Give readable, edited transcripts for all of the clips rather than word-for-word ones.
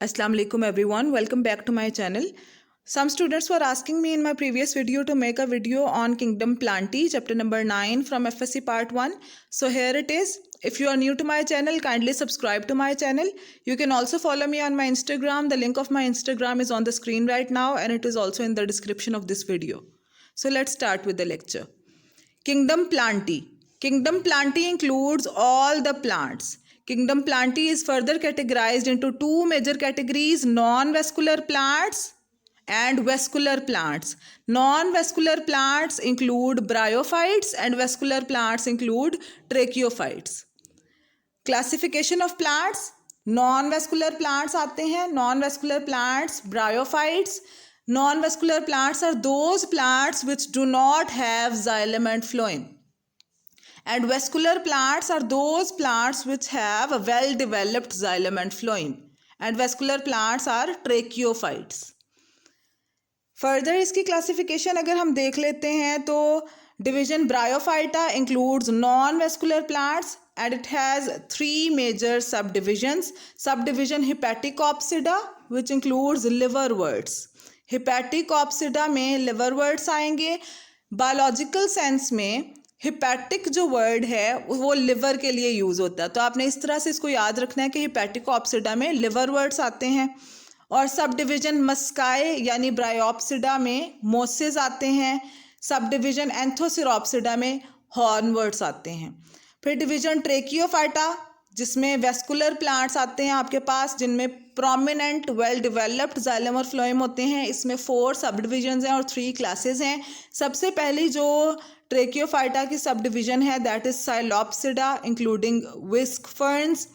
Assalamu alaikum everyone, welcome back to my channel. Some students were asking me in my previous video to make a video on Kingdom Planty chapter number 9 from FSC part 1. So here it is. If you are new to my channel, kindly subscribe to my channel. You can also follow me on my Instagram. The link of my Instagram is on the screen right now and it is also in the description of this video. So let's start with the lecture. Kingdom Planty. Kingdom Planty includes all the plants. Kingdom Planty is further categorized into two major categories: non-vascular plants and vascular plants. Non-vascular plants include bryophytes and vascular plants include tracheophytes. Classification of plants: non-vascular plants आते हैं. Non-vascular plants, bryophytes. Non-vascular plants are those plants which do not have xylem and phloem. And vascular plants are those plants which have a well-developed xylem and phloem. And vascular plants are tracheophytes. Further इसकी classification अगर हम देख लेते हैं तो division Bryophyta includes non-vascular plants and it has three major subdivisions. Subdivision Hepaticopsida which includes liverworts. Hepaticopsida में liverworts आएंगे. Biological sense में हिपैटिक जो वर्ड है वो लिवर के लिए यूज़ होता है, तो आपने इस तरह से इसको याद रखना है कि हिपैटिकोप्सिडा में लिवर वर्ड्स आते हैं. और सब डिवीज़न मस्काए यानी ब्रायोप्सिडा में मोसेस आते हैं. सब डिवीज़न एंथोसिरोप्सिडा में हॉर्न वर्ड्स आते हैं. फिर डिवीज़न ट्रेकियोफाइटा जिसमें वेस्कुलर प्लांट्स आते हैं आपके पास, जिनमें प्रोमिनेंट वेल डेवलप्ड जाइलम और फ्लोएम होते हैं. इसमें 4 सब डिविजन्स हैं और 3 क्लासेस हैं. सबसे पहली जो ट्रेकियोफाइटा की सब डिवीजन है that is psilopsida including whisk ferns.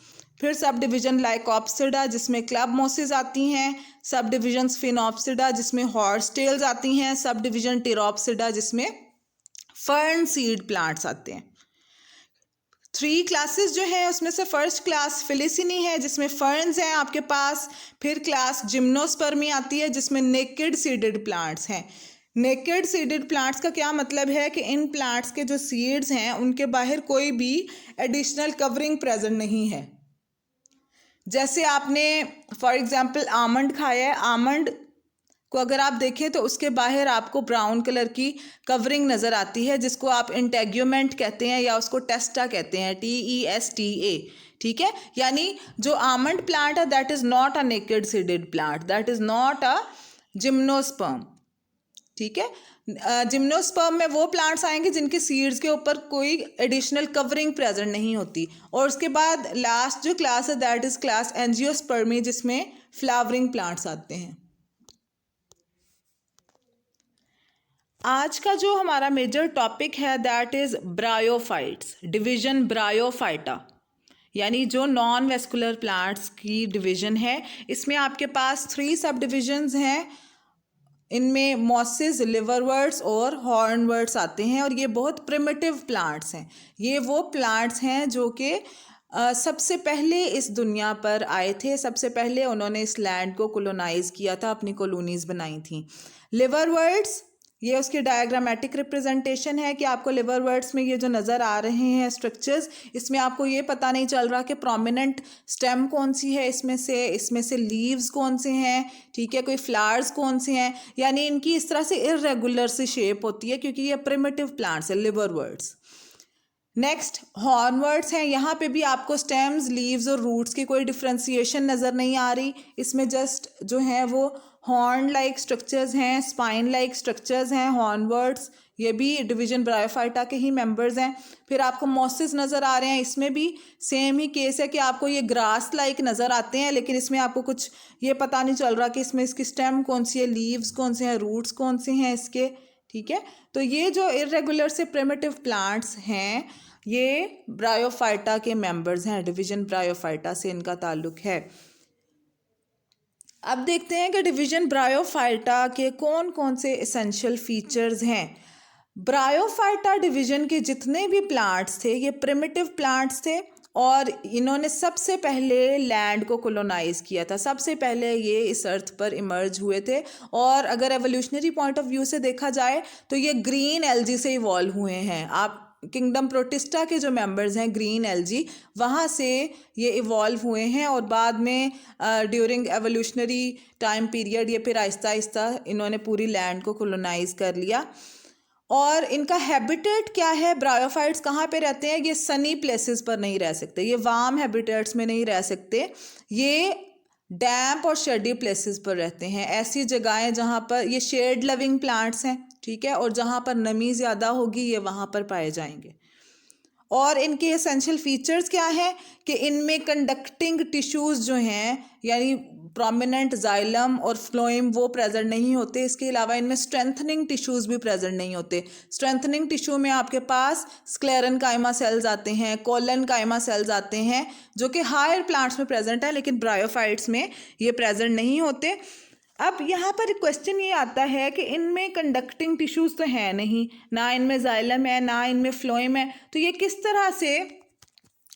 फिर सब डिवीजन लाइकोप्सिडा जिसमें क्लब मोसेस आती हैं. सब डिवीजन स्फिनोप्सिडा जिसमें हॉर्स टेल्स आती हैं. सब डिवीजन टिरोप्सिडा जिसमें फर्न सीड प्लांट्स आते हैं. 3 क्लासेस जो है उसमें से फर्स्ट क्लास फिलिसिनी है जिसमें फर्न्स हैं आपके पास. फिर क्लास जिम्नोस्पर्मी आती है जिसमें नेकेड सीडेड प्लांट्स हैं. नेकेड सीडेड प्लांट्स का क्या मतलब है कि इन प्लांट्स के जो सीड्स हैं उनके बाहर कोई भी एडिशनल कवरिंग प्रेजेंट नहीं है. जैसे आपने फॉर एग्जांपल आमंड खाया है, आमंड को अगर आप देखें तो उसके बाहर आपको ब्राउन कलर की कवरिंग नज़र आती है जिसको आप इंटेग्यूमेंट कहते हैं या उसको टेस्टा कहते हैं, TESTA. ठीक है, यानी जो आमंड प्लांट है that is not a naked seeded plant, that is not a gymnosperm. ठीक है, जिम्नोस्पर्म में वो प्लांट्स आएंगे जिनके सीड्स के ऊपर कोई एडिशनल कवरिंग प्रेजेंट नहीं होती. और उसके बाद लास्ट जो क्लास है दैट इज़ क्लास एंजियोस्पर्मी जिसमें फ्लावरिंग प्लांट्स आते हैं. आज का जो हमारा मेजर टॉपिक है that is bryophytes, division bryophyta, यानी जो नॉन वेस्कुलर प्लांट्स की डिवीजन है. इसमें आपके पास 3 सब डिविजन्स हैं. इनमें मॉसेस, लिवरवर्ट्स और हॉर्नवर्ट्स आते हैं और ये बहुत प्रिमिटिव प्लांट्स हैं. ये वो प्लांट्स हैं जो कि सबसे पहले इस दुनिया पर आए थे. सबसे पहले उन्होंने इस लैंड को कोलोनाइज़ किया था, अपनी कॉलोनीज़ बनाई थी. लिवरवर्ट्स ये उसकी डायग्रामेटिक रिप्रेजेंटेशन है कि आपको लिवरवर्ट्स में ये जो नज़र आ रहे हैं स्ट्रक्चर्स, इसमें आपको ये पता नहीं चल रहा कि प्रोमिनेंट स्टेम कौन सी है इसमें से लीव्स कौन से हैं. ठीक है, कोई फ्लावर्स कौन से हैं, यानी इनकी इस तरह से इर्रेगुलर सी शेप होती है क्योंकि ये प्रिमिटिव प्लांट्स है लिवरवर्ट्स. नेक्स्ट हॉर्नवर्ट्स हैं. यहाँ पे भी आपको स्टेम्स, लीव्स और रूट्स की कोई डिफ्रेंसिएशन नज़र नहीं आ रही. इसमें जस्ट जो है वो हॉर्न लाइक स्ट्रक्चर्स हैं, स्पाइन लाइक स्ट्रक्चर्स हैं हॉर्नवर्ट्स. ये भी डिवीजन ब्रायोफाइटा के ही मेंबर्स हैं. फिर आपको मॉसेस नज़र आ रहे हैं. इसमें भी सेम ही केस है कि आपको ये ग्रास लाइक नज़र आते हैं लेकिन इसमें आपको कुछ ये पता नहीं चल रहा कि इसमें इसकी स्टेम कौन सी है, लीव्स कौन से हैं, रूट्स कौन से हैं इसके. ठीक है, तो ये जो इर्रेगुलर से प्रिमिटिव प्लांट्स हैं ये ब्रायोफाइटा के मेंबर्स हैं. डिवीजन ब्रायोफाइटा से इनका ताल्लुक है. अब देखते हैं कि डिवीजन ब्रायोफाइटा के कौन कौन से एसेंशियल फीचर्स हैं. ब्रायोफाइटा डिवीजन के जितने भी प्लांट्स थे ये प्रिमिटिव प्लांट्स थे और इन्होंने सबसे पहले लैंड को कोलोनाइज़ किया था. सबसे पहले ये इस अर्थ पर इमर्ज हुए थे और अगर एवोल्यूशनरी पॉइंट ऑफ व्यू से देखा जाए तो ये ग्रीन एल्गी से इवॉल्व हुए हैं. आप किंगडम प्रोटिस्टा के जो मेंबर्स हैं ग्रीन एल्जी, वहाँ से ये इवॉल्व हुए हैं और बाद में ड्यूरिंग एवोल्यूशनरी टाइम पीरियड ये फिर आहिस्ता आहिस्ता इन्होंने पूरी लैंड को कॉलोनाइज कर लिया। और इनका हैबिटेट क्या है, ब्रायोफाइट्स कहाँ पे रहते हैं, ये सनी प्लेसेस पर नहीं रह सकते, ये वार्म हैबिटेट्स में नहीं रह सकते, ये डैम्प और शेडी प्लेसेस पर रहते हैं। ऐसी जगहें जहाँ पर ये शेड लविंग प्लांट्स हैं, ठीक है, और जहाँ पर नमी ज़्यादा होगी ये वहाँ पर पाए जाएंगे। और इनके एसेंशियल फीचर्स क्या है कि इनमें कंडक्टिंग टिश्यूज़ जो हैं यानी प्रोमिनेंट जाइलम और फ्लोएम वो प्रेजेंट नहीं होते। इसके अलावा इनमें स्ट्रेंथनिंग टिश्यूज़ भी प्रेजेंट नहीं होते। स्ट्रेंथनिंग टिश्यू में आपके पास स्क्लेरेनकाइमा सेल्स आते हैं, कोलेनकाइमा सेल्स आते हैं, जो कि हायर प्लांट्स में प्रेजेंट है, लेकिन ब्रायोफाइट्स में ये प्रेजेंट नहीं होते। अब यहाँ पर क्वेश्चन ये आता है कि इनमें कंडक्टिंग टिश्यूज़ तो है नहीं, ना इनमें जाइलम है, ना इनमें फ्लोएम है, तो ये किस तरह से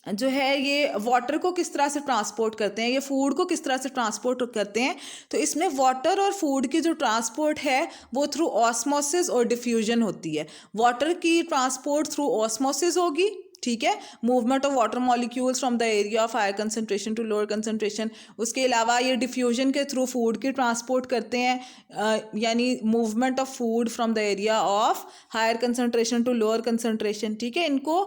जो है ये वाटर को किस तरह से ट्रांसपोर्ट करते हैं, ये फूड को किस तरह से ट्रांसपोर्ट करते हैं। तो इसमें वाटर और फूड की जो ट्रांसपोर्ट है वो थ्रू ऑस्मोसिस और डिफ्यूजन होती है। वाटर की ट्रांसपोर्ट थ्रू ऑस्मोसिस होगी, ठीक है, movement of water molecules from the area of higher concentration to lower concentration. उसके अलावा ये डिफ्यूजन के थ्रू फूड की ट्रांसपोर्ट करते हैं, यानी movement of food from the area of higher concentration to lower concentration, ठीक है। इनको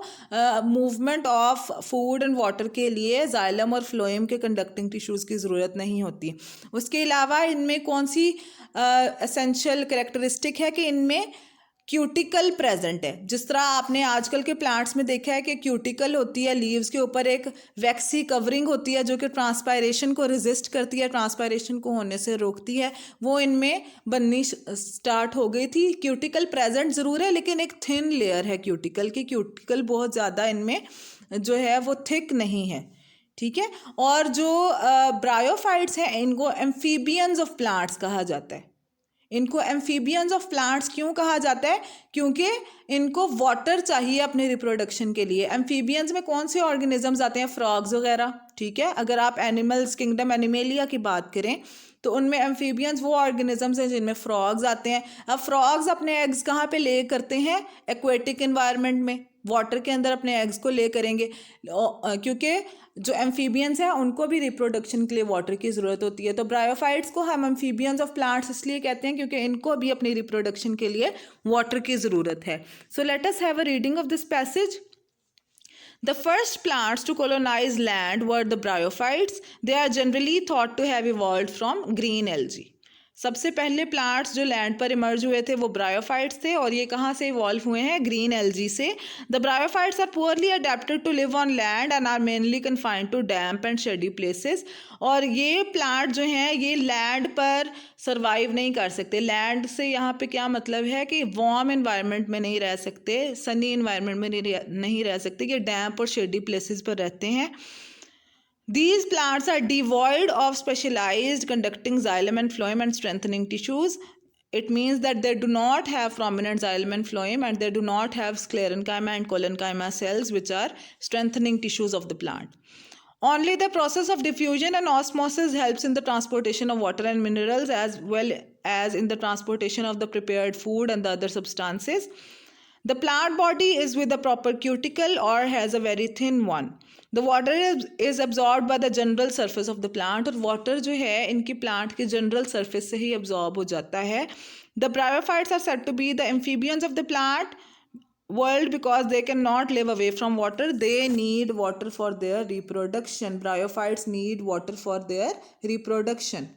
movement of food and water के लिए जाइलम और फ्लोएम के कंडक्टिंग टिश्यूज़ की ज़रूरत नहीं होती। उसके अलावा इनमें कौन सी एसेंशियल कैरेक्टरिस्टिक है कि इनमें क्यूटिकल प्रेजेंट है। जिस तरह आपने आजकल के प्लांट्स में देखा है कि क्यूटिकल होती है, लीव्स के ऊपर एक वैक्सी कवरिंग होती है जो कि ट्रांसपायरेशन को रेजिस्ट करती है, ट्रांसपायरेशन को होने से रोकती है, वो इनमें बननी स्टार्ट हो गई थी। क्यूटिकल प्रेजेंट ज़रूर है लेकिन एक थिन लेयर है क्यूटिकल की, क्यूटिकल बहुत ज़्यादा इनमें जो है वो थिक नहीं है, ठीक है। और जो ब्रायोफाइट्स हैं इनको एम्फीबियंस ऑफ प्लांट्स कहा जाता है। इनको एम्फीबियंस ऑफ प्लांट्स क्यों कहा जाता है, क्योंकि इनको वाटर चाहिए अपने रिप्रोडक्शन के लिए। एम्फीबियंस में कौन से ऑर्गेनिजम्स आते हैं, फ्रॉग्स वगैरह, ठीक है। अगर आप एनिमल्स किंगडम एनिमेलिया की बात करें तो उनमें एम्फीबियंस वो ऑर्गेनिजम्स हैं जिनमें फ्रॉग्स आते हैं। अब फ्रॉग्स अपने एग्स कहाँ पे ले करते हैं, एक्वेटिक एनवायरनमेंट में, वाटर के अंदर अपने एग्स को ले करेंगे, क्योंकि जो एम्फीबियंस हैं उनको भी रिप्रोडक्शन के लिए वाटर की ज़रूरत होती है। तो ब्रायोफाइट्स को हम एम्फीबियंस ऑफ प्लांट्स इसलिए कहते हैं क्योंकि इनको भी अपनी रिप्रोडक्शन के लिए वाटर की ज़रूरत है। सो let us have a reading of this passage. The first plants to colonize land were the bryophytes. They are generally thought to have evolved from green algae. सबसे पहले प्लांट्स जो लैंड पर emerge हुए थे वो ब्रायोफाइट्स थे, और ये कहाँ से इवॉल्व हुए हैं, ग्रीन एल्जी से। The bryophytes are poorly adapted to live on land and are mainly confined to damp and shady places. और ये प्लांट जो हैं ये लैंड पर सर्वाइव नहीं कर सकते। लैंड से यहाँ पे क्या मतलब है कि वार्म इन्वायरमेंट में नहीं रह सकते, सनी इन्वायरमेंट में नहीं रह सकते, ये डैम्प और शेडी प्लेसेस पर रहते हैं। These plants are devoid of specialized conducting xylem and phloem and strengthening tissues. It means that they do not have prominent xylem and phloem, and they do not have sclerenchyma and collenchyma cells, which are strengthening tissues of the plant. Only the process of diffusion and osmosis helps in the transportation of water and minerals, as well as in the transportation of the prepared food and the other substances. The plant body is with a proper cuticle or has a very thin one. The water is absorbed by the general surface of the plant. और water जो है इनकी plant की general surface से ही absorb हो जाता है. The bryophytes are said to be the amphibians of the plant world because they cannot live away from water. They need water for their reproduction. Bryophytes need water for their reproduction.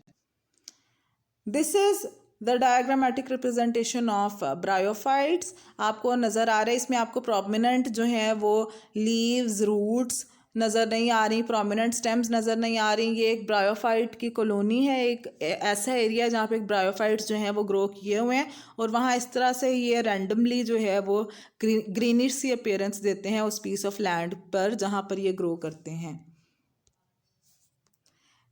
This is the diagrammatic representation of bryophytes. आपको नज़र आ रहा है, इसमें आपको prominent जो है वो leaves, roots नज़र नहीं आ रही, प्रोमिनेंट स्टेम्स नज़र नहीं आ रही। ये एक ब्रायोफाइट की कॉलोनी है, एक ऐसा एरिया जहाँ पे ब्रायोफाइट्स जो हैं वो ग्रो किए हुए हैं, और वहाँ इस तरह से ये रैंडमली जो है वो ग्रीनिश सी अपीयरेंस देते हैं उस पीस ऑफ लैंड पर जहाँ पर ये ग्रो करते हैं।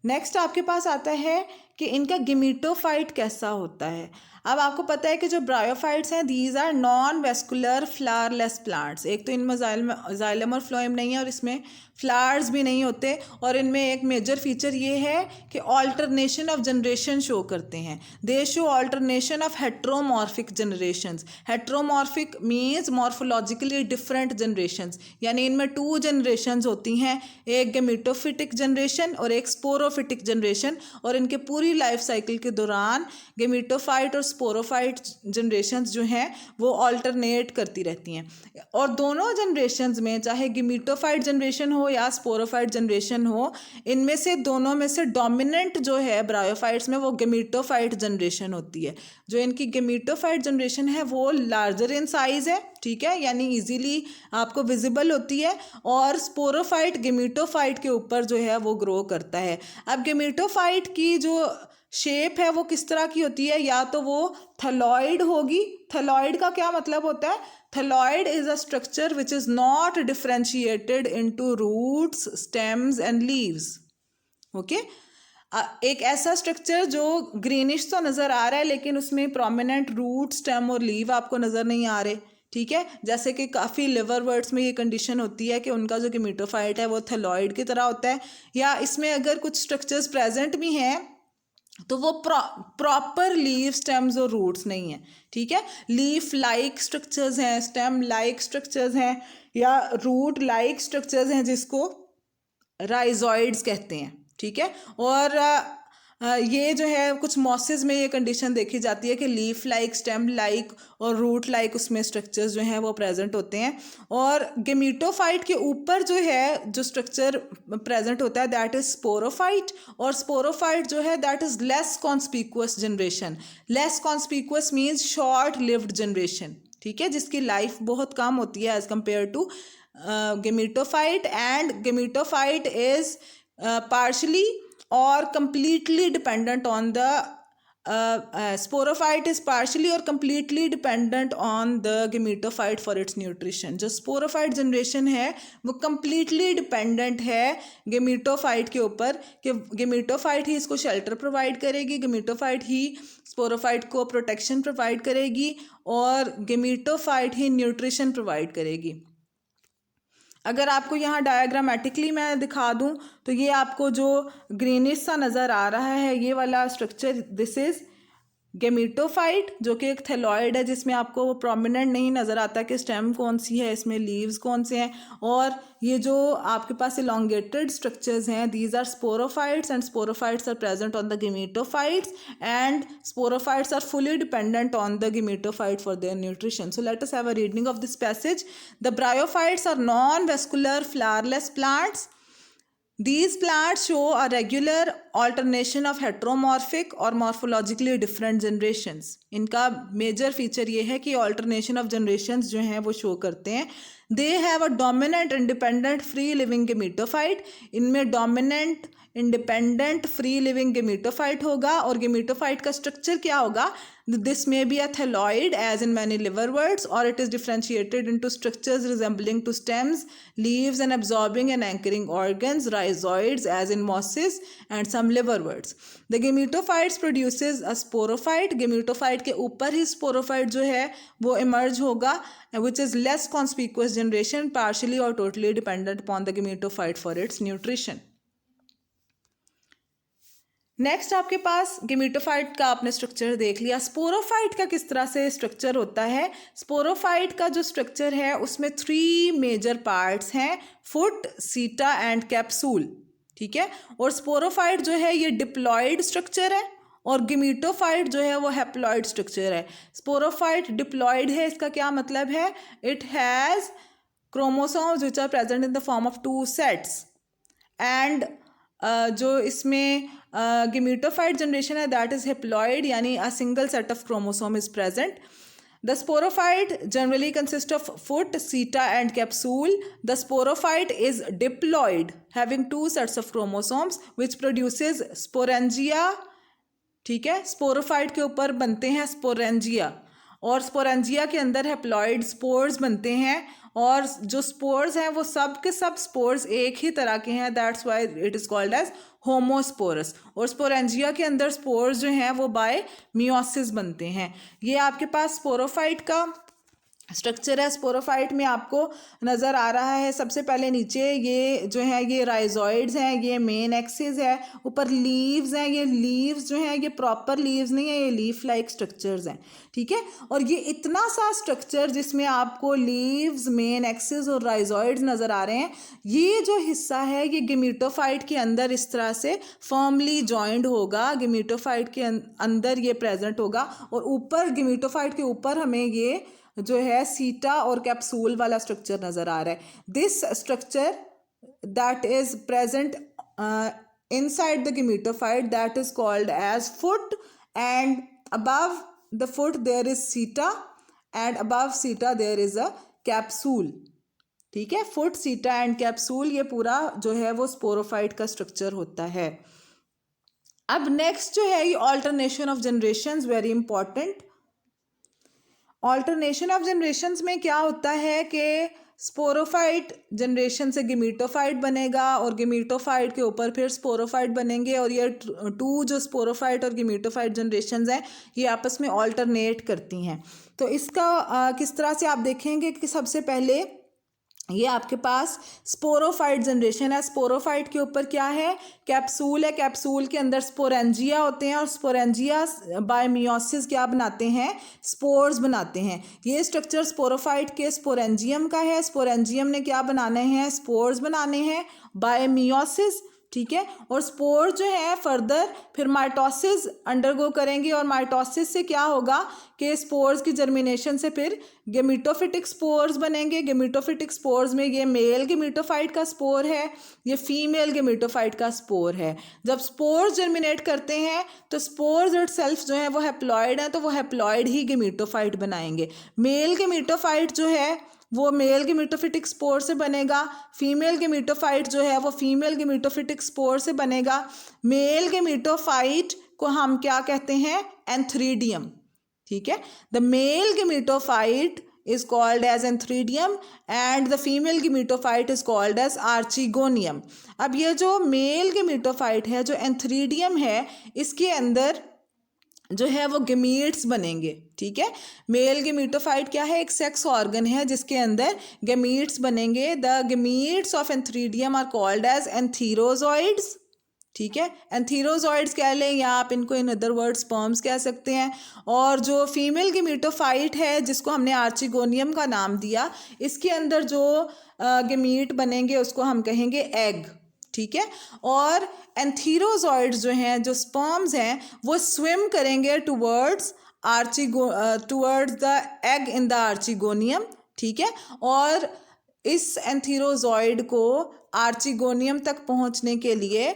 नेक्स्ट आपके पास आता है कि इनका गिमीटोफाइट कैसा होता है। अब आपको पता है कि जो ब्रायोफाइट्स हैं these are non vascular flowerless plants. एक तो इनमें जाइलम और फ्लोएम नहीं है और इसमें फ्लावर्स भी नहीं होते, और इनमें एक मेजर फीचर ये है कि ऑल्टरनेशन ऑफ जनरेशन शो करते हैं। दे show alternation of heteromorphic generations. Heteromorphic means morphologically different generations, यानी इनमें 2 जनरेशंस होती हैं, एक गेमिटोफिटिक जनरेशन और एक स्पोरोफिटिक जनरेशन, और इनके पूरी लाइफ साइकिल के दौरान गेमिटोफाइट और स्पोरोफाइट जनरेशंस जो हैं वो ऑल्टरनेट करती रहती हैं। और दोनों जनरेशंस में, चाहे गेमिटोफाइट जनरेशन हो या स्पोरोफाइट जनरेशन हो, इनमें से दोनों में से डोमिनेंट जो है ब्रायोफाइट्स में वो गेमिटोफाइट जनरेशन होती है। जो इनकी गेमिटोफाइट जनरेशन है वो लार्जर इन साइज है, ठीक है, यानी इजीली आपको विजिबल होती है, और स्पोरोफाइट गेमिटोफाइट के ऊपर जो है वो ग्रो करता है। अब गेमिटोफाइट की जो शेप है वो किस तरह की होती है, या तो वो थैलॉइड होगी। थैलॉइड का क्या मतलब होता है? Thalloid is a structure which is not differentiated into roots, stems and leaves. Okay, एक ऐसा स्ट्रक्चर जो ग्रीनिश तो नज़र आ रहा है लेकिन उसमें प्रोमिनेंट रूट, स्टेम और लीव आपको नज़र नहीं आ रहे, ठीक है। जैसे कि काफ़ी लिवरवर्ट्स में ये कंडीशन होती है कि उनका जो गेमिटोफाइट है वो थैलॉइड की तरह होता है, या इसमें अगर कुछ स्ट्रक्चर्स प्रेजेंट भी हैं तो वो प्रॉपर लीव, स्टेम्स और रूट्स नहीं है, ठीक है। लीफ लाइक स्ट्रक्चर्स हैं, स्टेम लाइक स्ट्रक्चर्स हैं, या रूट लाइक स्ट्रक्चर्स हैं जिसको राइजॉइड्स कहते हैं, ठीक है। और ये जो है कुछ मॉसेस में ये कंडीशन देखी जाती है कि लीफ लाइक, स्टेम लाइक और रूट लाइक उसमें स्ट्रक्चर्स जो हैं वो प्रेजेंट होते हैं। और गेमिटोफाइट के ऊपर जो है जो स्ट्रक्चर प्रेजेंट होता है दैट इज स्पोरोफाइट, और स्पोरोफाइट जो है that is less conspicuous generation. Less conspicuous means short lived generation, ठीक है, जिसकी लाइफ बहुत कम होती है as compare to gametophyte. And gametophyte is partially or completely dependent on the sporophyte is partially or completely dependent on the gametophyte for its nutrition। जो sporophyte generation है वो completely dependent है gametophyte के ऊपर, कि gametophyte ही इसको shelter provide करेगी, gametophyte ही sporophyte को protection provide करेगी, और gametophyte ही nutrition provide करेगी। अगर आपको यहाँ डायग्रामेटिकली मैं दिखा दूँ तो ये आपको जो ग्रीनिश सा नज़र आ रहा है ये वाला स्ट्रक्चर, दिस इज़ गेमिटोफाइट, जो कि एक थैलॉइड है जिसमें आपको वो प्रोमिनेंट नहीं नज़र आता कि स्टेम कौन सी है, इसमें लीव्स कौन से हैं। और ये जो आपके पास इलोंगेटेड स्ट्रक्चर्स हैं these are sporophytes, and sporophytes are present on the gametophytes, and sporophytes are fully dependent on the gametophyte for their nutrition. So let us have a reading of this passage. The bryophytes are non vascular flowerless plants. These plants show a regular alternation of heteromorphic or morphologically different generations. इनका major feature ये है कि alternation of generations जो हैं वो show करते हैं। They have a dominant independent free living gametophyte. इनमें dominant independent free living gametophyte होगा, और गेमिटोफाइट का स्ट्रक्चर क्या होगा? This may be a thalloid as in many liverworts, और it is differentiated into structures resembling to stems, leaves and absorbing and anchoring organs, rhizoids as in mosses and some liverworts. The gametophytes produces a sporophyte. Gametophyte के ऊपर ही sporophyte जो है वो emerge होगा, which is less conspicuous generation, partially or totally dependent upon the gametophyte for its nutrition. Next आपके पास gametophyte का आपने structure देख लिया। स्पोरोफाइट का किस तरह से स्ट्रक्चर होता है? स्पोरोफाइट का जो स्ट्रक्चर है उसमें 3 मेजर पार्ट्स हैं, फुट, सीटा एंड कैप्सूल, ठीक है। और स्पोरोफाइट जो है ये डिप्लॉयड स्ट्रक्चर है, और गेमिटोफाइट जो है वो हैप्लॉयड स्ट्रक्चर है। स्पोरोफाइट डिप्लॉयड है, इसका क्या मतलब है? It has chromosomes which are present in the form of 2 sets, and जो इसमें गेमिटोफाइट जनरेशन है दैट इज हेप्लॉइड, यानी a single set of chromosome is present. The sporophyte generally consists of foot, seta and capsule. The sporophyte is diploid, having 2 sets of chromosomes which produces sporangia, ठीक है। Sporophyte के ऊपर बनते हैं sporangia, और sporangia के अंदर हैप्लॉइड स्पोर्स बनते हैं, और जो स्पोर्स हैं वो सब के सब स्पोर्स एक ही तरह के हैं, that's why it is called as homosporous. और स्पोरेंजिया के अंदर स्पोर्स जो हैं वो बाय मियोसिस बनते हैं। ये आपके पास स्पोरोफाइट का स्ट्रक्चर है। स्पोरोफाइट में आपको नज़र आ रहा है सबसे पहले नीचे ये जो है ये राइजोइड्स हैं, ये मेन एक्सिस है, ऊपर लीव्स हैं। ये लीव्स जो हैं ये प्रॉपर लीव्स नहीं है, ये लीफ लाइक स्ट्रक्चर्स हैं, ठीक है। और ये इतना सा स्ट्रक्चर जिसमें आपको लीव्स, मेन एक्सिस और राइजोइड्स नज़र आ रहे हैं, ये जो हिस्सा है ये गेमेटोफाइट के अंदर इस तरह से फर्मली जॉइंड होगा, गेमेटोफाइट के अंदर ये प्रेजेंट होगा। और ऊपर गेमेटोफाइट के ऊपर हमें ये जो है सीटा और कैप्सूल वाला स्ट्रक्चर नजर आ रहा है। This structure that is present inside the gametophyte that is called as foot, and above the foot there is seta, and above seta there is a capsule, ठीक है। फुट, सीटा एंड कैप्सूल, ये पूरा जो है वो स्पोरोफाइट का structure होता है। अब नेक्स्ट जो है ये alternation of generations, very important. Alternation of generations में क्या होता है कि स्पोरोफाइट जनरेशन से गेमेटोफाइट बनेगा और गेमेटोफाइट के ऊपर फिर स्पोरोफाइट बनेंगे, और ये टू जो स्पोरोफाइट और गेमेटोफाइट जनरेशंस हैं ये आपस में ऑल्टरनेट करती हैं। तो इसका किस तरह से आप देखेंगे कि सबसे पहले ये आपके पास स्पोरोफाइट जनरेशन है। स्पोरोफाइट के ऊपर क्या है, कैप्सूल है। कैप्सूल के अंदर स्पोरेंजिया होते हैं और स्पोरेंजिया बाय मियोसिस क्या बनाते हैं, स्पोर्स बनाते हैं। ये स्ट्रक्चर स्पोरोफाइट के स्पोरेंजियम का है। स्पोरेंजियम ने क्या बनाने हैं, स्पोर्स बनाने हैं बाय मियोसिस, ठीक है। और स्पोर जो है फर्दर फिर माइटोसिस अंडरगो करेंगे, और माइटोसिस से क्या होगा कि स्पोर्स की जर्मिनेशन से फिर गेमेटोफिटिक स्पोर्स बनेंगे। गेमेटोफिटिक स्पोर्स में ये मेल गेमेटोफाइट का स्पोर है, ये फीमेल गेमेटोफाइट का स्पोर है। जब स्पोर्स जर्मिनेट करते हैं तो स्पोर्स इटसेल्फ जो है वो हैप्लॉइड है, तो वो हैप्लॉइड ही गेमेटोफाइट बनाएंगे। मेल गेमेटोफाइट जो है वो मेल गेमेटोफिटिक स्पोर से बनेगा, फीमेल गेमेटोफाइट जो है वो फीमेल गेमेटोफिटिक स्पोर से बनेगा। मेल गेमेटोफाइट को हम क्या कहते हैं, एंथ्रीडियम, ठीक है। The mail gametophyte is called as antheridium and the female gametophyte is called as archegonium। अब ये जो मेल गेमेटोफाइट है, जो एंथ्रीडियम है, इसके अंदर जो है वो गेमीट्स बनेंगे, ठीक है। मेल गेमेटोफाइट क्या है, एक सेक्स ऑर्गन है जिसके अंदर गेमीट्स बनेंगे। The gametes of antheridium are called as antherozoids, ठीक है। एंथीरोजॉइड्स कह लें या आप इनको इन अदर वर्ड स्पर्म्स कह सकते हैं। और जो फीमेल गेमेटोफाइट है जिसको हमने आर्चिगोनियम का नाम दिया, इसके अंदर जो गेमीट बनेंगे उसको हम कहेंगे एग, ठीक है। और एंथीरोजॉइड्स जो हैं, जो स्पर्म्स हैं, वो स्विम करेंगे towards the egg in the archegonium, ठीक है। और इस एंथीरोजॉइड को आर्चिगोनियम तक पहुंचने के लिए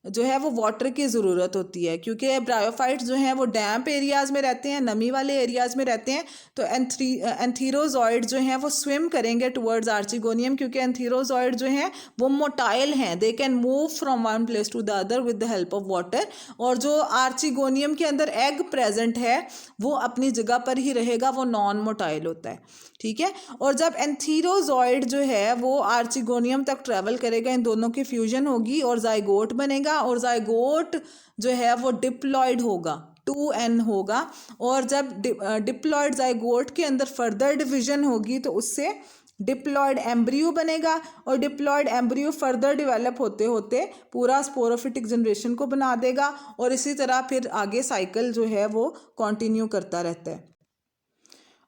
जो है वो वाटर की ज़रूरत होती है, क्योंकि ब्रायोफाइट्स जो हैं वो डैम्प एरियाज़ में रहते हैं, नमी वाले एरियाज़ में रहते हैं। तो एंथीरोजॉइड जो हैं वो स्विम करेंगे टुवर्ड्स आर्चिगोनियम, क्योंकि एंथीरोजॉइड जो हैं वो मोटाइल हैं, they can move from one place to the other with the help of water. और जो आर्चिगोनियम के अंदर एग प्रेजेंट है वो अपनी जगह पर ही रहेगा, वो नॉन मोटाइल होता है, ठीक है। और जब एंथीरोजॉइड जो है वो आर्चिगोनियम तक ट्रेवल करेगा, इन दोनों की फ्यूजन होगी और जाइगोट बनेगा, और जाइगोट जो है वो डिप्लॉइड होगा, 2n होगा। और जब डिप्लॉइड जाइगोट के अंदर फर्दर डिवीजन होगी तो उससे डिप्लॉइड एम्ब्रियो बनेगा, और डिप्लॉइड एम्ब्रियो फर्दर डेवलप होते होते पूरा स्पोरोफिटिक जनरेशन को बना देगा, और इसी तरह फिर आगे साइकिल जो है वो कंटिन्यू करता रहता है।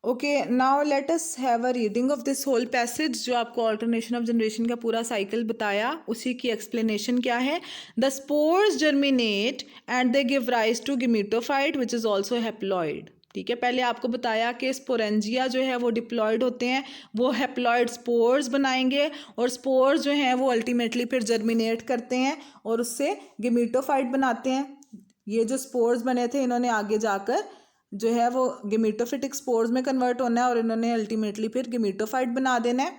Okay, now let us have a reading of this whole passage. जो आपको ऑल्टरनेशन ऑफ जनरेशन का पूरा साइकिल बताया उसी की एक्सप्लेनेशन क्या है। The spores germinate and they give rise to gametophyte which is also haploid, ठीक है। पहले आपको बताया कि स्पोरेंजिया जो है वो डिप्लॉइड होते हैं, वो हैप्लॉइड स्पोर्स बनाएंगे, और स्पोर्स जो हैं वो अल्टीमेटली फिर जर्मिनेट करते हैं और उससे गेमेटोफाइट बनाते हैं। ये जो स्पोर्स बने थे इन्होंने आगे जाकर जो है वो गेमेटोफिटिक स्पोर्स में कन्वर्ट होना है, और इन्होंने अल्टीमेटली फिर गेमेटोफाइट बना देना है।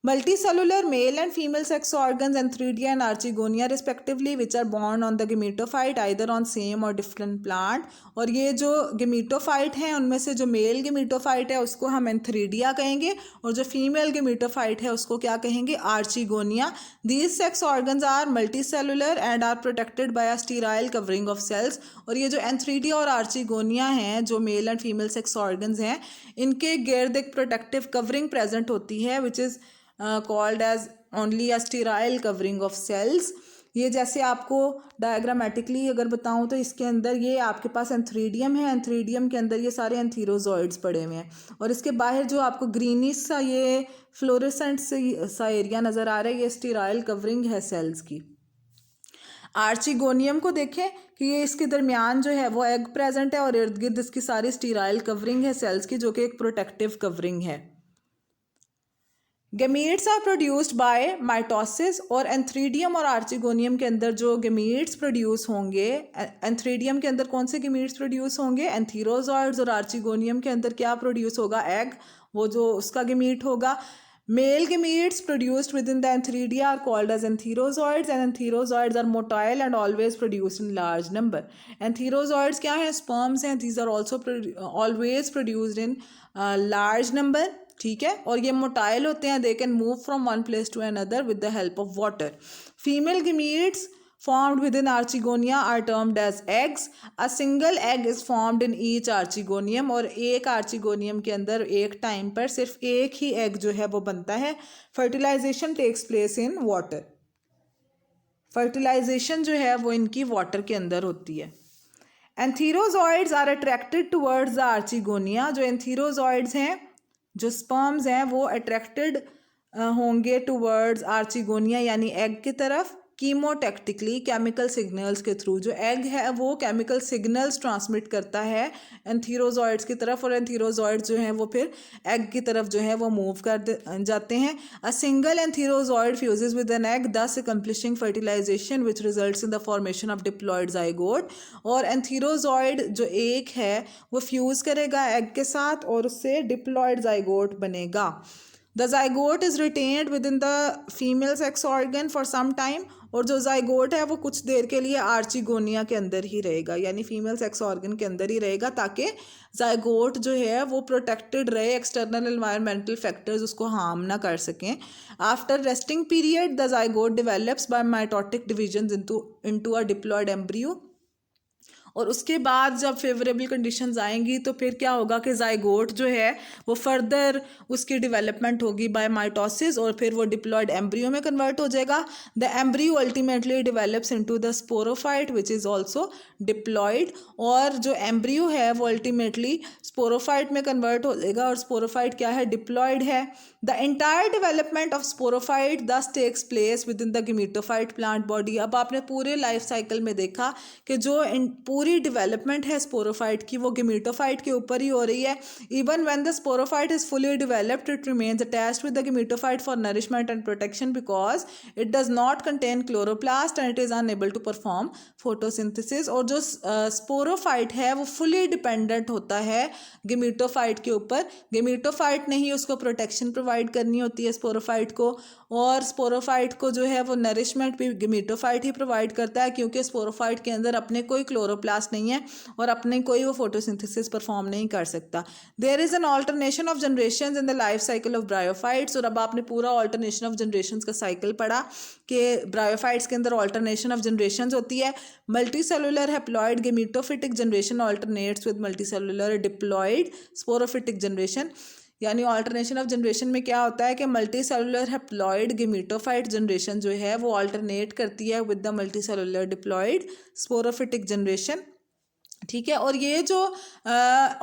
Multicellular male and female sex organs, antheridia and archegonia respectively, which are born on the gametophyte either on same or different plant. और ये जो gametophyte हैं उनमें से जो मेल gametophyte है उसको हम antheridia कहेंगे और जो फीमेल gametophyte है उसको क्या कहेंगे, archegonia. These sex organs are multicellular and are protected by a sterile covering of cells. और ये जो antheridia और archegonia हैं जो male and female sex organs हैं इनके गिर्द एक प्रोटेक्टिव कवरिंग प्रेजेंट होती है which is called as only a sterile covering of cells. ये जैसे आपको डायग्रामेटिकली अगर बताऊं तो इसके अंदर ये आपके पास एंथ्रीडियम है, एंथ्रीडियम के अंदर ये सारे एंथीरोजॉइड्स पड़े हुए हैं और इसके बाहर जो आपको ग्रीनिश सा ये फ्लोरेसेंट सा एरिया नज़र आ रहा है ये स्टीराइल कवरिंग है सेल्स की. आर्चिगोनियम को देखें कि ये इसके दरमियान जो है वो एग प्रेजेंट है और इर्द गिर्द इसकी सारी स्टीराइल कवरिंग है सेल्स की जो कि एक प्रोटेक्टिव कवरिंग है. Gametes are produced by mitosis और एंथ्रीडियम और आर्चिगोनियम के अंदर जो गेमीट्स प्रोड्यूस होंगे, एंथ्रीडियम के अंदर कौन से गेमीट्स प्रोड्यूस होंगे, एंथीरोजॉइड्स, और आर्चिगोनियम के अंदर क्या प्रोड्यूस होगा, एग, वो जो उसका गेमीट होगा. Male gametes produced within the antheridia are called as antherozoids and antherozoids are motile and always produced in large number. Antherozoids क्या हैं, sperms हैं, these are also always produced in large number. ठीक है, और ये motile होते हैं, they can move from one place to another with the help of water. Female gametes formed within archegonia are termed as eggs. A single egg is formed in each archegonium और एक archegonium के अंदर एक time पर सिर्फ एक ही egg जो है वो बनता है. Fertilization takes place in water. Fertilization जो है वो इनकी water के अंदर होती है. Antherozoids are attracted towards the archegonia. जो antherozoids हैं, जो sperms हैं, वो attracted होंगे towards archegonia यानी egg की तरफ. कीमोटैक्टिकली केमिकल सिग्नल्स के थ्रू, जो एग है वो केमिकल सिग्नल्स ट्रांसमिट करता है एंथीरोजॉइड्स की तरफ और एंथीरोजॉइड्स जो हैं वो फिर एग की तरफ जो है वो मूव कर जाते हैं. A single antherozoid fuses with an egg thus accomplishing fertilization which results in the formation of diploid zygote. और एंथीरोजॉइड जो एक है वो फ्यूज़ करेगा एग के साथ और उससे डिप्लॉयड जाइगोट बनेगा. The zygote is retained within the female sex organ for some time. और जो जाइगोट है वो कुछ देर के लिए आर्चिगोनिया के अंदर ही रहेगा यानी फीमेल सेक्स ऑर्गन के अंदर ही रहेगा ताकि जाइगोट जो है वो प्रोटेक्टेड रहे, एक्सटर्नल एनवायरमेंटल फैक्टर्स उसको हार्म ना कर सकें. After resting period the zygote develops by mitotic division into a diploid embryo. और उसके बाद जब फेवरेबल कंडीशंस आएंगी तो फिर क्या होगा कि जाइगोट जो है वो फर्दर उसकी डेवलपमेंट होगी बाय माइटोसिस और फिर वो डिप्लॉयड एम्ब्रियो में कन्वर्ट हो जाएगा. The embryo ultimately develops into the sporophyte which is also diploid. और जो एम्ब्रियो है वो अल्टीमेटली स्पोरोफाइट में कन्वर्ट हो जाएगा और स्पोरोफाइट क्या है, डिप्लॉयड है. The entire development of sporophyte thus takes place within the gametophyte plant body. अब आपने पूरे लाइफ साइकिल में देखा कि जो पूरी डेवलपमेंट है स्पोरोफाइट की वो गेमेटोफाइट के ऊपर ही हो रही है. Even when the sporophyte is fully developed it remains attached with the gametophyte for nourishment and protection because it does not contain chloroplast and it is unable to perform photosynthesis. और जो sporophyte है वो fully dependent होता है gametophyte के ऊपर. Gametophyte ने ही उसको प्रोटेक्शन प्रोवाइड करनी होती है स्पोरोफाइट को, और स्पोरोफाइट को जो है वो नरिशमेंट भी गेमेटोफाइट ही प्रोवाइड करता है क्योंकि स्पोरोफाइट के अंदर अपने कोई क्लोरोप्लास्ट नहीं है और अपने कोई वो फोटोसिंथेसिस परफॉर्म नहीं कर सकता. There is an alternation of generation in the life cycle of bryophytes. और अब आपने पूरा ऑल्टरनेशन ऑफ जनरेशन का साइकिल पढ़ा कि ब्रायोफाइट्स के अंदर ऑल्टरनेशन ऑफ जनरेशन होती है. Multicellular haploid gametophytic generation alternates with multicellular diploid sporophytic generation. यानी ऑल्टरनेशन ऑफ जनरेशन में क्या होता है कि multi cellular haploid gametophyte generation जो है वो ऑल्टरनेट करती है with the multi cellular diploid sporophytic generation. ठीक है, और ये जो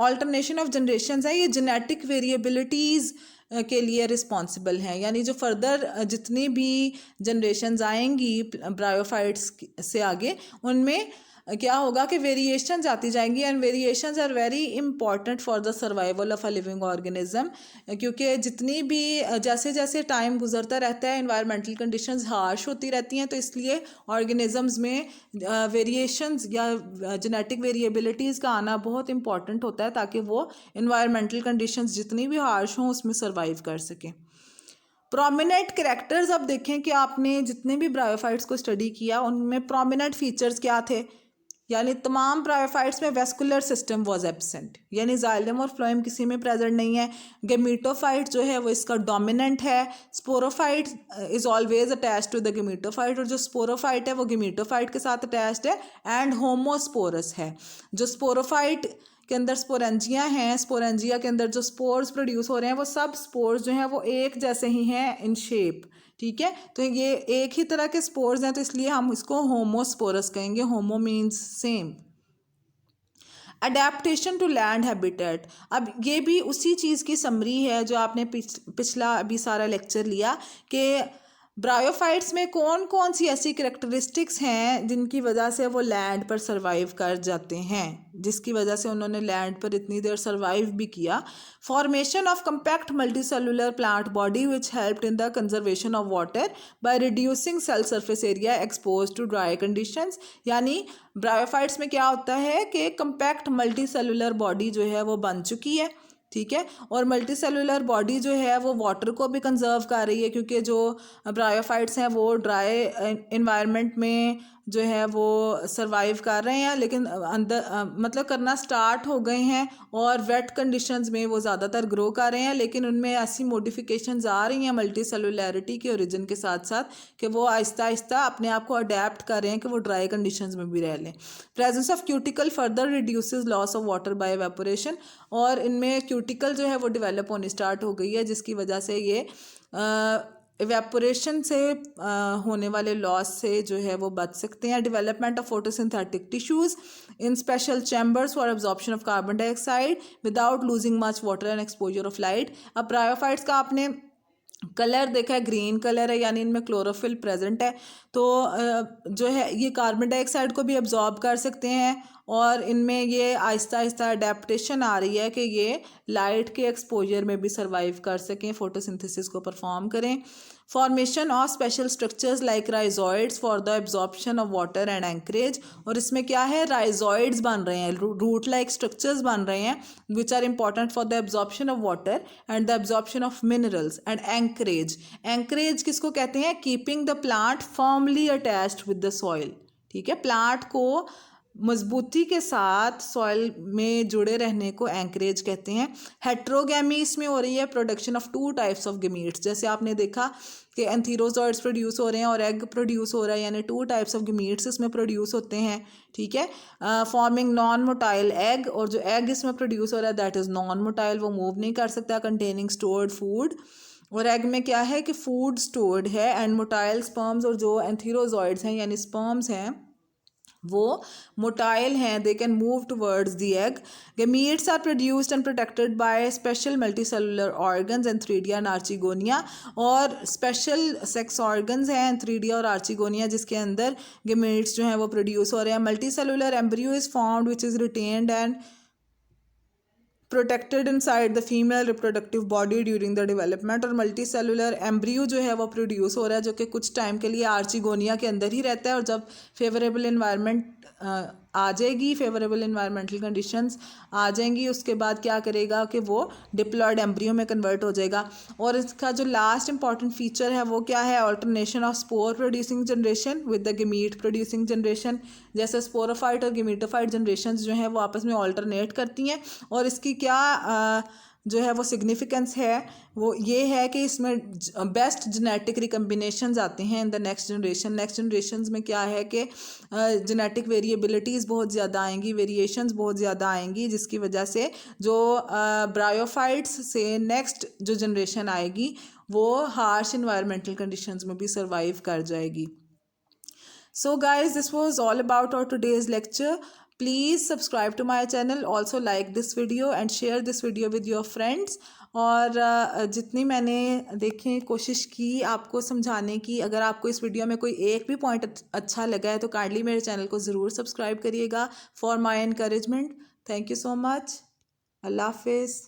ऑल्टरनेशन ऑफ जनरेशन है ये जेनेटिक वेरिएबिलिटीज़ के लिए रिस्पॉन्सिबल हैं. यानी जो फर्दर जितनी भी जनरेशन्स आएंगी ब्रायोफाइट्स से आगे उनमें क्या होगा कि वेरिएशंस आती जाएंगी and variations are very important for the survival of a living organism. क्योंकि जितनी भी जैसे जैसे टाइम गुजरता रहता है एनवायरमेंटल कंडीशंस हार्श होती रहती हैं तो इसलिए ऑर्गेनिजम्स में वेरिएशंस या जेनेटिक वेरिएबिलिटीज़ का आना बहुत इंपॉर्टेंट होता है ताकि वो एनवायरमेंटल कंडीशंस जितनी भी हार्श हों उसमें सर्वाइव कर सकें. प्रोमिनेंट कैरेक्टर्स अब देखें कि आपने जितने भी ब्रायोफाइट्स को स्टडी किया उनमें प्रोमिनेंट फीचर्स क्या थे, यानी तमाम ब्रायोफाइट्स में वेस्कुलर सिस्टम वाज एब्सेंट, यानी जाइलम और फ्लोएम किसी में प्रेजेंट नहीं है। गेमीटोफाइट जो है वो इसका डोमिनेंट है। Sporophyte is always attached to the gametophyte, और जो स्पोरोफाइट है वो गेमीटोफाइट के साथ अटैच्ड है एंड होमोस्पोरस है। जो स्पोरोफाइट के अंदर स्पोरेंजिया हैं, स्पोरेंजिया के अंदर जो स्पोर्स प्रोड्यूस हो रहे हैं वो सब स्पोर्स जो हैं वो एक जैसे ही हैं इन शेप, ठीक है। तो ये एक ही तरह के स्पोर्स हैं, तो इसलिए हम इसको होमोस्पोरस कहेंगे। Homo means same. Adaptation to land habitat, अब ये भी उसी चीज़ की समरी है जो आपने पिछला अभी सारा लेक्चर लिया कि ब्रायोफाइट्स में कौन कौन सी ऐसी करेक्टरिस्टिक्स हैं जिनकी वजह से वो लैंड पर सरवाइव कर जाते हैं, जिसकी वजह से उन्होंने लैंड पर इतनी देर सरवाइव भी किया। Formation of compact multicellular plant body which helped in the conservation of water by reducing cell surface area expose to dry conditions, यानी ब्रायोफाइट्स में क्या होता है कि कंपैक्ट मल्टीसेलुलर बॉडी जो है वो बन चुकी है, ठीक है। और मल्टी सेलुलर बॉडी जो है वो वाटर को भी कंजर्व कर रही है, क्योंकि जो ब्रायोफाइट्स हैं वो ड्राई इन्वायरमेंट में जो है वो सरवाइव कर रहे हैं, लेकिन अंदर मतलब करना स्टार्ट हो गए हैं और वेट कंडीशंस में वो ज़्यादातर ग्रो कर रहे हैं, लेकिन उनमें ऐसी मॉडिफिकेशंस आ रही हैं मल्टी सेलुलैरिटी के ओरिजिन के साथ साथ कि वो आहिस्ता आहिस्ता अपने आप को अडेप्ट कर रहे हैं कि वो ड्राई कंडीशंस में भी रह लें। Presence of cuticle further reduces loss of water bye evaporation, और इनमें क्यूटिकल जो है वो डेवलप होनी स्टार्ट हो गई है, जिसकी वजह से ये इवेपोरेशन से होने वाले लॉस से जो है वो बच सकते हैं। Development of photosynthetic tissues in special chambers for absorption of carbon dioxide without losing much water and exposure of light. अब ब्रायोफाइट्स का आपने कलर देखा है, ग्रीन कलर है, यानी इनमें क्लोरोफिल प्रेजेंट है, तो जो है ये कार्बन डाइऑक्साइड को भी अब्जॉर्ब कर सकते हैं, और इनमें ये आहिस्ता आहिस्ता अडेप्टेशन आ रही है कि ये लाइट के एक्सपोजर में भी सर्वाइव कर सकें, फोटोसिंथेसिस को परफॉर्म करें। Formation of special structures like rhizoids for the absorption of water and anchorage, और इसमें क्या है, राइजॉइड्स बन रहे हैं, रूट लाइक स्ट्रक्चर्स बन रहे हैं which are important for the absorption of water and the absorption of minerals and anchorage. Anchorage किसको कहते हैं, keeping the plant firmly attached with the soil, ठीक है। प्लांट को मजबूती के साथ सॉइल में जुड़े रहने को एंकरेज कहते हैं। हेट्रोगैमी इसमें हो रही है, production of two types of gametes, जैसे आपने देखा कि एंथीरोजॉइड्स प्रोड्यूस हो रहे हैं और एग प्रोड्यूस हो रहा है, यानी टू टाइप्स ऑफ गमीट्स इसमें प्रोड्यूस होते हैं, ठीक है। फॉर्मिंग नॉन मोटाइल एग, और जो एग इसमें प्रोड्यूस हो रहा है दैट इज़ नॉन मोटाइल, वो मूव नहीं कर सकता, कंटेनिंग स्टोर्ड फूड। और एग में क्या है कि फूड स्टोर्ड है। एंड मोटाइल स्पर्म्स, और जो एंथीरोजॉइड्स हैं यानी स्पर्म्स हैं वो मोटाइल हैं, they can move towards the egg. Gametes are produced and protected by special multicellular organs antheridia and archegonia, और स्पेशल सेक्स ऑर्गन्स हैं एंथ्रीडिया और आर्चिगोनिया जिसके अंदर गमीट्स जो हैं वो प्रोड्यूस हो रहे हैं। Multicellular embryo is formed which is retained and protected inside the female reproductive body during the development, और मल्टी सेलुलर एम्ब्रियो जो है वो प्रोड्यूस हो रहा है जो कि कुछ टाइम के लिए आर्चिगोनिया के अंदर ही रहता है, और जब फेवरेबल इन्वायरमेंट आ जाएगी, फेवरेबल इन्वायरमेंटल कंडीशंस आ जाएंगी, उसके बाद क्या करेगा कि वो डिप्लॉयड एम्ब्रियो में कन्वर्ट हो जाएगा। और इसका जो लास्ट इंपॉर्टेंट फीचर है वो क्या है, alternation of spore producing generation with the gamete producing generation, जैसे स्पोरोफाइट और गमीटोफाइट जनरेशन जो हैं वो आपस में अल्टरनेट करती हैं। और इसकी क्या जो है वो सिग्निफिकेंस है वो ये है कि इसमें बेस्ट जेनेटिक रिकम्बिनेशंस आते हैं in the next generation. Next generations में क्या है कि जेनेटिक वेरिएबिलिटीज़ बहुत ज़्यादा आएंगी, वेरिएशंस बहुत ज़्यादा आएंगी, जिसकी वजह से जो ब्रायोफाइट्स से नेक्स्ट जो जनरेशन आएगी वो हार्श इन्वायरमेंटल कंडीशंस में भी सर्वाइव कर जाएगी। So guys, this was all about our today's lecture. Please subscribe to my channel, also like this video and share this video with your friends. और जितनी मैंने देखें कोशिश की आपको समझाने की, अगर आपको इस वीडियो में कोई एक भी पॉइंट अच्छा लगा है तो काइंडली मेरे चैनल को ज़रूर सब्सक्राइब करिएगा for my encouragement. Thank you so much. अल्लाह हाफिज़।